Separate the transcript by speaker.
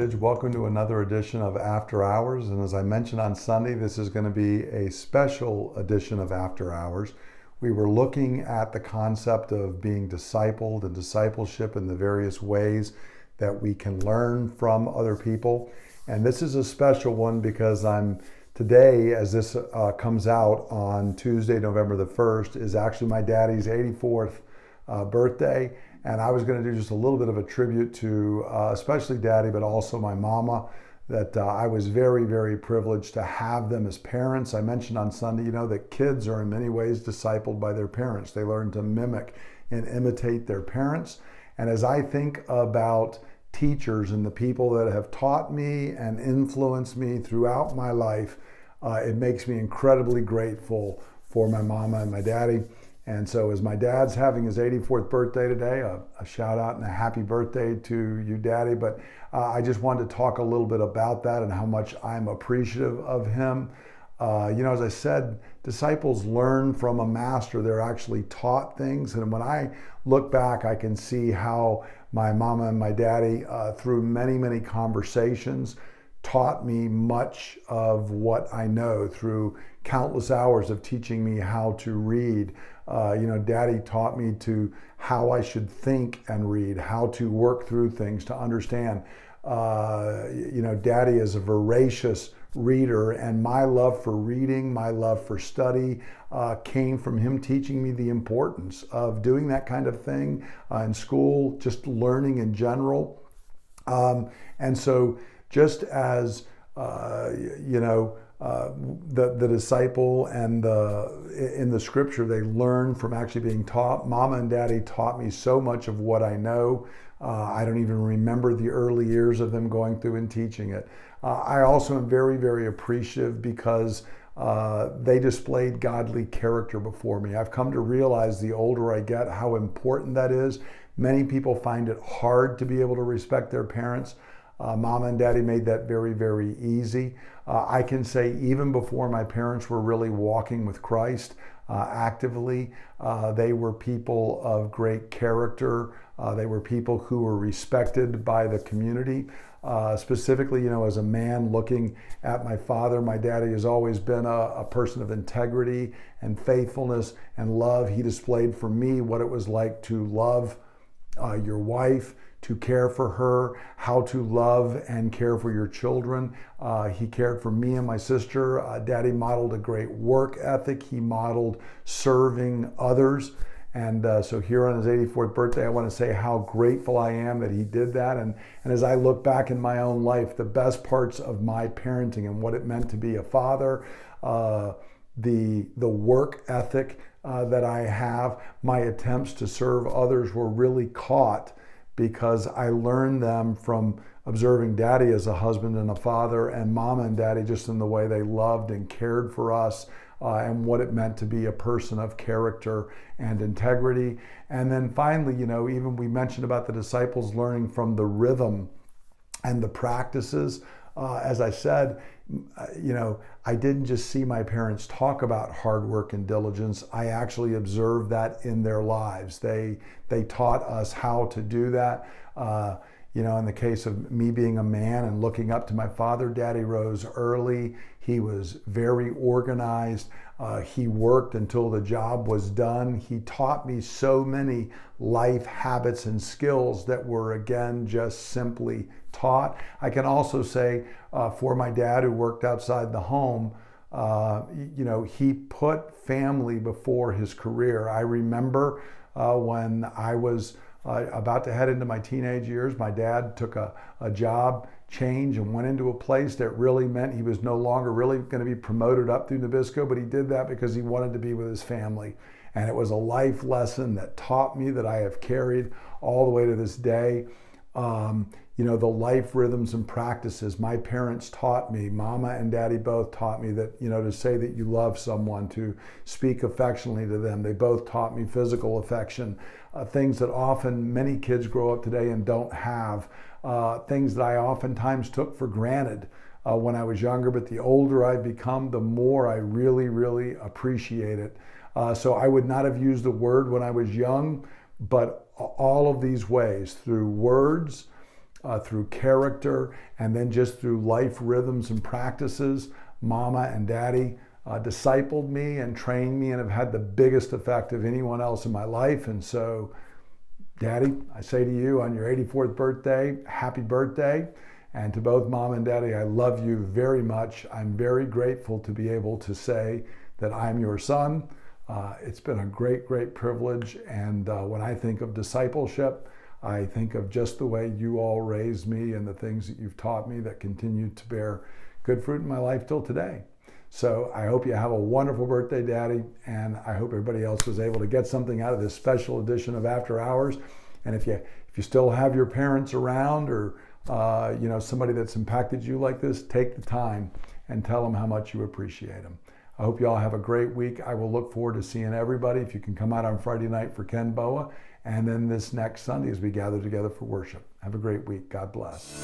Speaker 1: Heritage. Welcome to another edition of After Hours. And as I mentioned on Sunday, this is going to be a special edition of After Hours. We were looking at the concept of being discipled and discipleship in the various ways that we can learn from other people. And this is a special one because today, as this comes out on Tuesday, November the 1st, is actually my daddy's 84th birthday. And I was going to do just a little bit of a tribute to especially Daddy, but also my mama, that I was very, very privileged to have them as parents. I mentioned on Sunday, that kids are in many ways discipled by their parents. They learn to mimic and imitate their parents. And as I think about teachers and the people that have taught me and influenced me throughout my life, it makes me incredibly grateful for my mama and my daddy. And so as my dad's having his 84th birthday today, a shout out and a happy birthday to you, Daddy. But I just wanted to talk a little bit about that and how much I'm appreciative of him. As I said, disciples learn from a master. They're actually taught things. And when I look back, I can see how my mama and my daddy, through many, many conversations, taught me much of what I know through countless hours of teaching me how to read. Daddy taught me how I should think and read, how to work through things, to understand. Daddy is a voracious reader, and my love for reading, my love for study came from him teaching me the importance of doing that kind of thing in school, just learning in general. And so just as, the disciple and in the scripture, they learn from actually being taught. Mama and Daddy taught me so much of what I know. I don't even remember the early years of them going through and teaching it. I also am very, very appreciative because they displayed godly character before me. I've come to realize the older I get how important that is. Many people find it hard to be able to respect their parents. Mama and Daddy made that very, very easy. I can say even before my parents were really walking with Christ actively, they were people of great character. They were people who were respected by the community. Specifically, as a man looking at my father, my daddy has always been a person of integrity and faithfulness and love. He displayed for me what it was like to love your wife, to care for her, how to love and care for your children. He cared for me and my sister. Daddy modeled a great work ethic. He modeled serving others. And so here on his 84th birthday, I want to say how grateful I am that he did that. And as I look back in my own life, the best parts of my parenting and what it meant to be a father, the work ethic that I have, my attempts to serve others were really caught because I learned them from observing Daddy as a husband and a father, and Mama and Daddy just in the way they loved and cared for us, and what it meant to be a person of character and integrity. And then finally, even we mentioned about the disciples learning from the rhythm and the practices. As I said, I didn't just see my parents talk about hard work and diligence. I actually observed that in their lives. They taught us how to do that. In the case of me being a man and looking up to my father, Daddy rose early. He was very organized. He worked until the job was done. He taught me so many life habits and skills that were, again, just simply taught. I can also say for my dad who worked outside the home, he put family before his career. I remember when I was about to head into my teenage years, my dad took a job change and went into a place that really meant he was no longer really going to be promoted up through Nabisco, but he did that because he wanted to be with his family. And it was a life lesson that taught me that I have carried all the way to this day. The life rhythms and practices my parents taught me, Mama and Daddy both taught me that, to say that you love someone, to speak affectionately to them. They both taught me physical affection, things that often many kids grow up today and don't have, things that I oftentimes took for granted when I was younger, but the older I've become, the more I really, really appreciate it. So I would not have used the word when I was young, but all of these ways, through words, through character, and then just through life rhythms and practices. Mama and Daddy discipled me and trained me and have had the biggest effect of anyone else in my life. And so, Daddy, I say to you on your 84th birthday, happy birthday. And to both Mom and Daddy, I love you very much. I'm very grateful to be able to say that I'm your son. It's been a great, great privilege. And when I think of discipleship, I think of just the way you all raised me and the things that you've taught me that continue to bear good fruit in my life till today. So I hope you have a wonderful birthday, Daddy, and I hope everybody else was able to get something out of this special edition of After Hours. And if you still have your parents around, or you know, somebody that's impacted you like this, take the time and tell them how much you appreciate them. I hope you all have a great week. I will look forward to seeing everybody. If you can come out on Friday night for Ken Boa, and then this next Sunday as we gather together for worship. Have a great week. God bless.